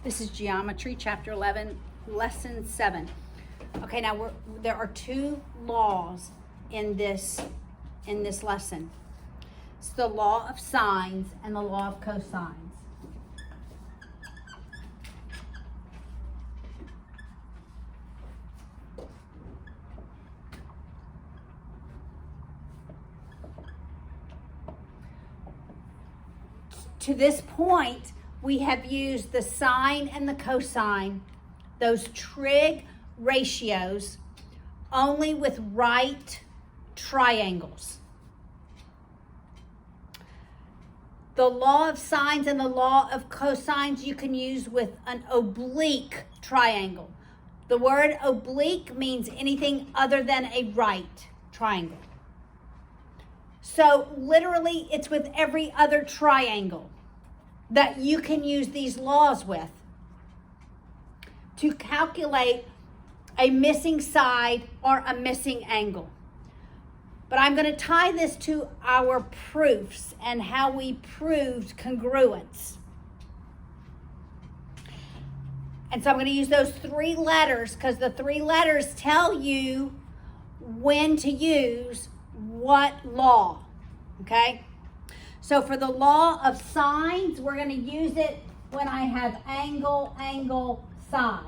This is Geometry, Chapter 11, Lesson 7. Okay, now there are two laws in this lesson. It's the law of sines and the law of cosines. To this point, we have used the sine and the cosine, those trig ratios, only with right triangles. The law of sines and the law of cosines you can use with an oblique triangle. The word oblique means anything other than a right triangle. So literally, it's with every other triangle that you can use these laws with to calculate a missing side or a missing angle. But I'm going to tie this to our proofs and how we proved congruence. And so I'm going to use those three letters because the three letters tell you when to use what law, okay? So for the law of sines, we're going to use it when I have angle, angle, side.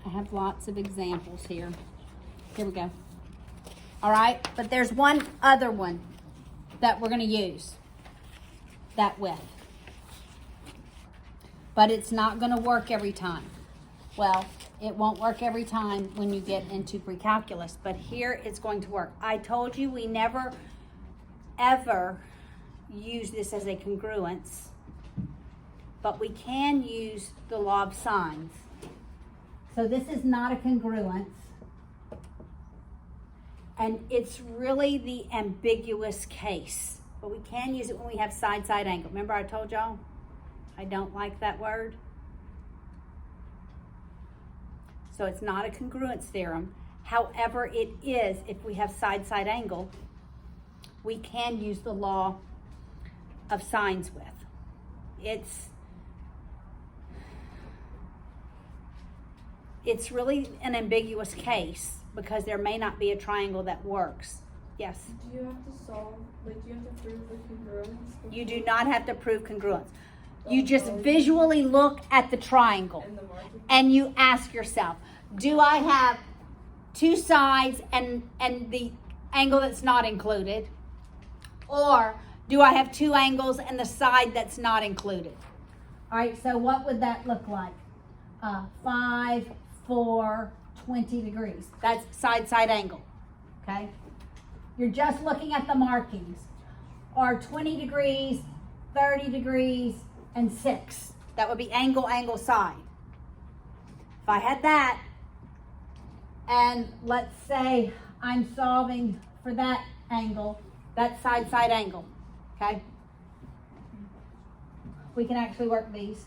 I have lots of examples here. Here we go. All right, but there's one other one that we're going to use that with. But it's not going to work every time. Well, it won't work every time when you get into pre-calculus, but here it's going to work. I told you we never, ever use this as a congruence, but we can use the law of sines. So this is not a congruence. And it's really the ambiguous case. But we can use it when we have side-side angle. Remember I told y'all I don't like that word? So it's not a congruence theorem. However, it is if we have side-side angle. We can use the law of sines with. It's really an ambiguous case because there may not be a triangle that works. Yes? Do you have to solve, do you have to prove the congruence? You do not have to prove congruence. You just visually look at the triangle and you ask yourself, do I have two sides and the angle that's not included? Or do I have two angles and the side that's not included? All right, so what would that look like? 5, 4, 20 degrees. That's side-side angle, okay? You're just looking at the markings. Or 20 degrees, 30 degrees, and 6. That would be angle, angle, side. If I had that, and let's say I'm solving for that angle, that's side-side angle, okay? We can actually work these.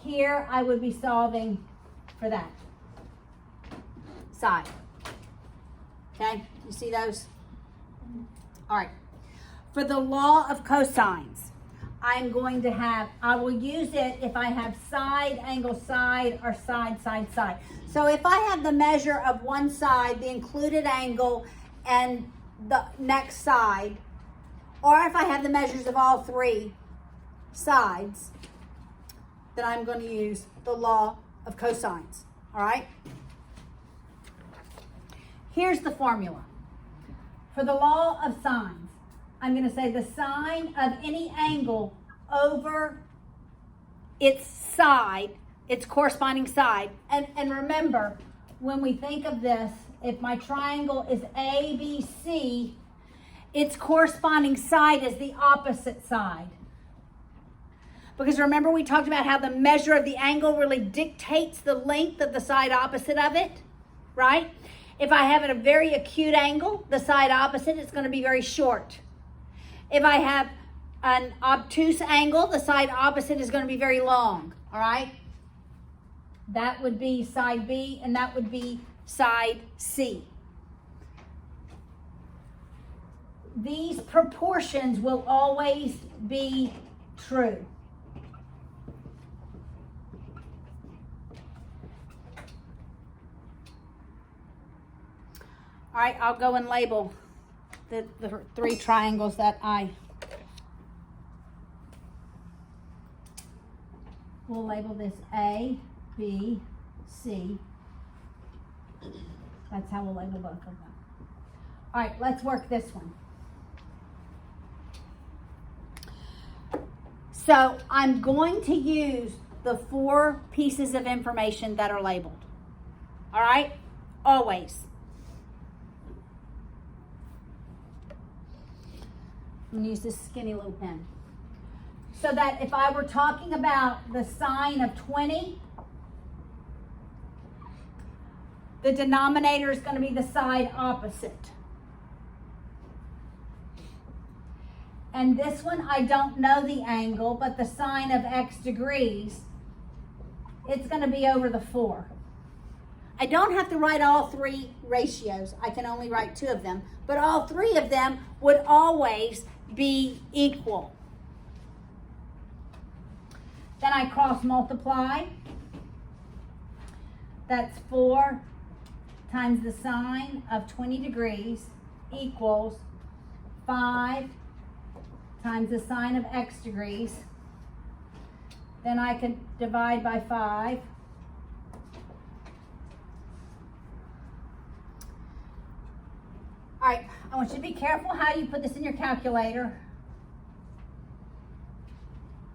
Here I would be solving for that side. Okay, you see those? All right. For the law of cosines, I'm going to I will use it if I have side, angle, side, or side, side, side. So if I have the measure of one side, the included angle, and the next side, or if I have the measures of all three sides, then I'm going to use the law of cosines. All right? Here's the formula. For the law of sines, I'm going to say the sine of any angle over its side, its corresponding side. And remember, when we think of this, if my triangle is ABC, its corresponding side is the opposite side. Because remember we talked about how the measure of the angle really dictates the length of the side opposite of it, right? If I have a very acute angle, the side opposite is going to be very short. If I have an obtuse angle, the side opposite is going to be very long, all right? That would be side B, and that would be side C. These proportions will always be true. All right, I'll go and label the three triangles that we'll label this A, B, C. That's how we'll label both of them. All right, let's work this one. So I'm going to use the 4 pieces of information that are labeled. All right, always. I'm going to use this skinny little pen. So that if I were talking about the sine of 20, the denominator is going to be the side opposite. And this one, I don't know the angle, but the sine of x degrees, it's going to be over the 4. I don't have to write all 3 ratios. I can only write 2 of them. But all 3 of them would always be equal. Then I cross multiply. That's 4 times the sine of 20 degrees equals 5 times the sine of x degrees. Then I can divide by 5. All right, I want you to be careful how you put this in your calculator.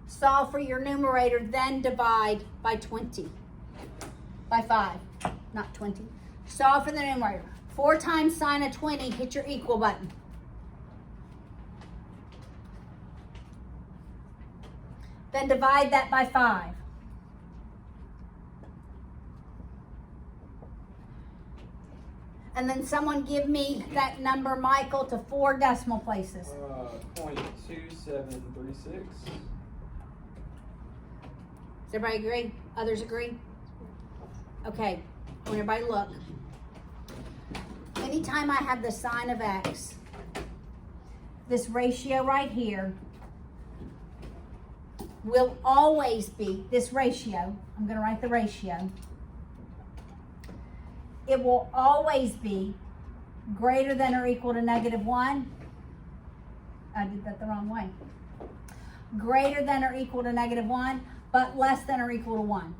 Solve for your numerator, then divide by 20. By 5, not 20. Solve for the numerator. 4 times sine of 20, hit your equal button. Then divide that by 5. And then someone give me that number, Michael, to 4 decimal places. 0.2736. Does everybody agree? Others agree? Okay, I want everybody to look. Anytime I have the sine of x, this ratio right here will always be, this ratio, I'm going to write the ratio, it will always be greater than or equal to -1. I did that the wrong way. Greater than or equal to -1, but less than or equal to 1.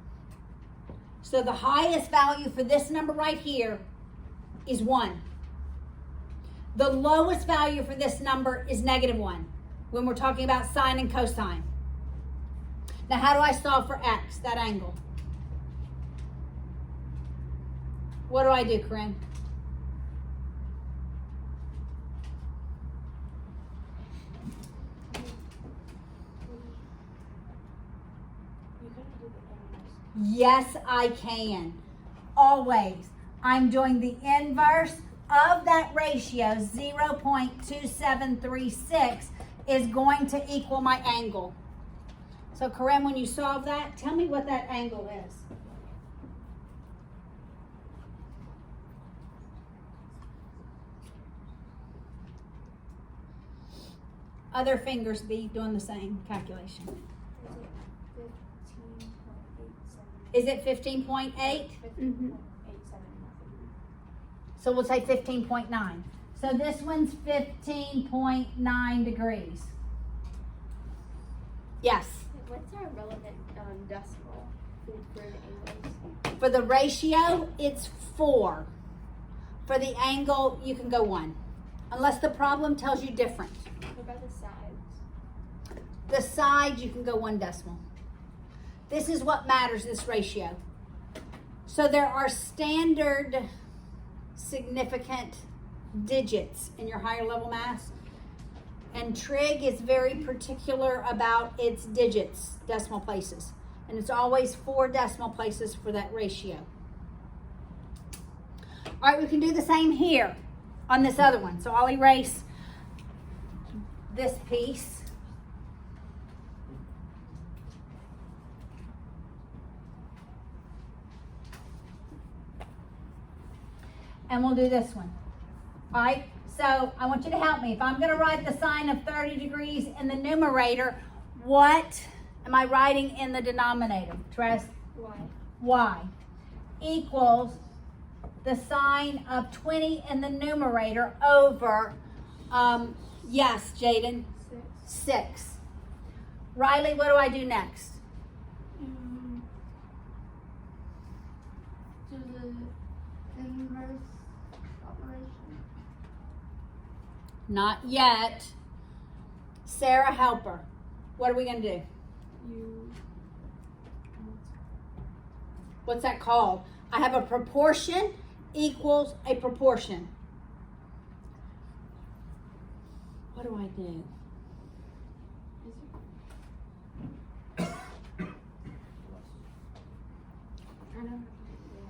So the highest value for this number right here is 1. The lowest value for this number is -1 when we're talking about sine and cosine. Now, how do I solve for x, that angle? What do I do, Corinne? Yes, I can. Always. I'm doing the inverse of that ratio. 0.2736 is going to equal my angle. So, Corinne, when you solve that, tell me what that angle is. Other fingers be doing the same calculation. Is it 15.8? Mm-hmm. So we'll say 15.9. So this one's 15.9 degrees. Yes. What's our relevant decimal for the angles? For the ratio, it's 4. For the angle, you can go 1. Unless the problem tells you different. What about the sides? The side, you can go 1 decimal. This is what matters, this ratio. So there are standard significant digits in your higher level math. And trig is very particular about its digits, decimal places. And it's always 4 decimal places for that ratio. All right, we can do the same here on this other one. So I'll erase this piece. and we'll do this one. All right, so I want you to help me. If I'm gonna write the sine of 30 degrees in the numerator, what am I writing in the denominator? Tres? Y. Y equals the sine of 20 in the numerator over, yes, Jaden, 6. Riley, what do I do next? Do the inverse operation. Not yet. Sarah, help her. What are we gonna do? What's that called? I have a proportion equals a proportion. What do I do?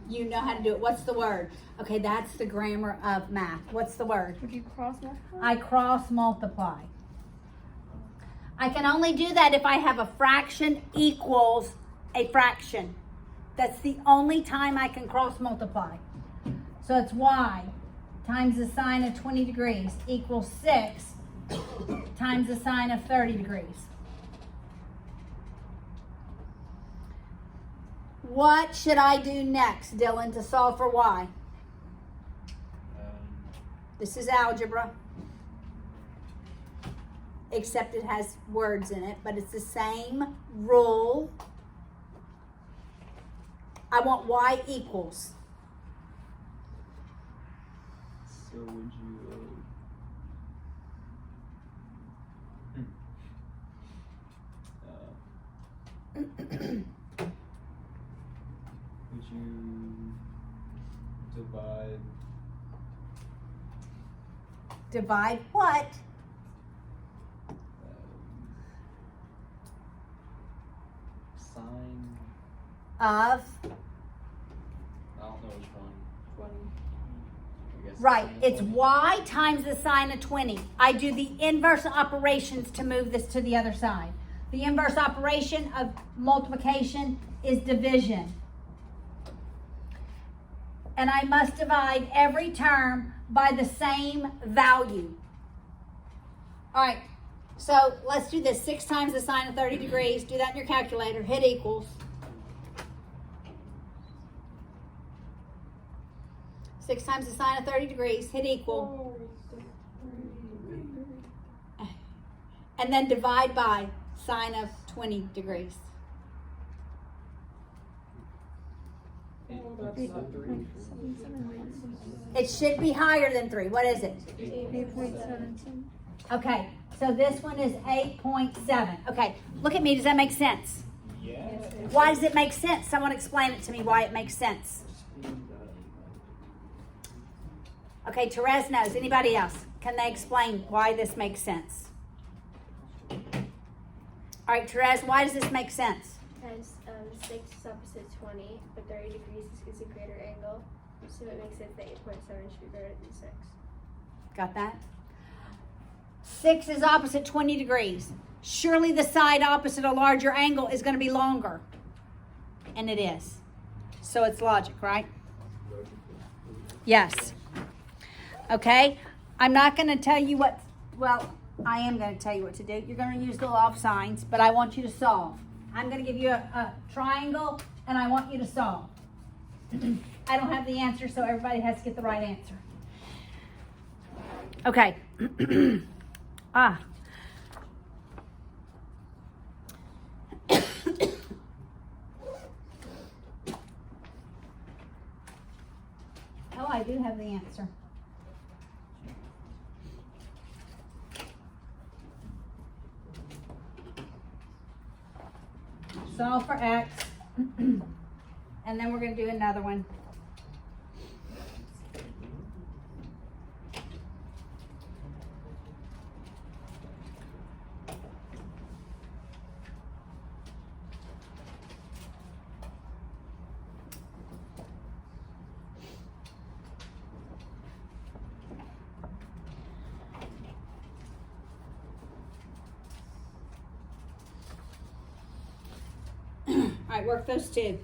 You know how to do it. What's the word? Okay, that's the grammar of math. What's the word? Would you cross multiply? I cross multiply. I can only do that if I have a fraction equals a fraction. That's the only time I can cross multiply. So it's y times the sine of 20 degrees equals 6 times the sine of 30 degrees. What should I do next, Dylan, to solve for y? This is algebra, except it has words in it, but it's the same rule. I want y equals. So would you would you divide Divide what? sine? Of? I don't know which one. 20. I guess Right, sine it's 20. y times the sine of 20. I do the inverse operations to move this to the other side. The inverse operation of multiplication is division. And I must divide every term by the same value. All right, so let's do this. 6 times the sine of 30 degrees. Do that in your calculator. Hit equals. 6 times the sine of 30 degrees. Hit equal. And then divide by sine of 20 degrees. It should be higher than 3. What is it? 8.17. Okay, so this one is 8.7. Okay, look at me. Does that make sense? Yeah. Why does it make sense? Someone explain it to me why it makes sense. Okay, Therese knows. Anybody else? Can they explain why this makes sense? All right, Therese, why does this make sense? As 6 is opposite 20, but 30 degrees is a greater angle, so it makes sense that 8.7 should be greater than 6. Got that? 6 is opposite 20 degrees. Surely the side opposite a larger angle is going to be longer. And it is. So it's logic, right? Yes. Okay? I'm not going to tell you what, well, I am going to tell you what to do. You're going to use the law of sines, but I want you to solve. I'm going to give you a triangle, and I want you to solve. I don't have the answer, so everybody has to get the right answer. Okay. Ah. Oh, I do have the answer. Solve for x. And then we're going to do another one. All right, work those two.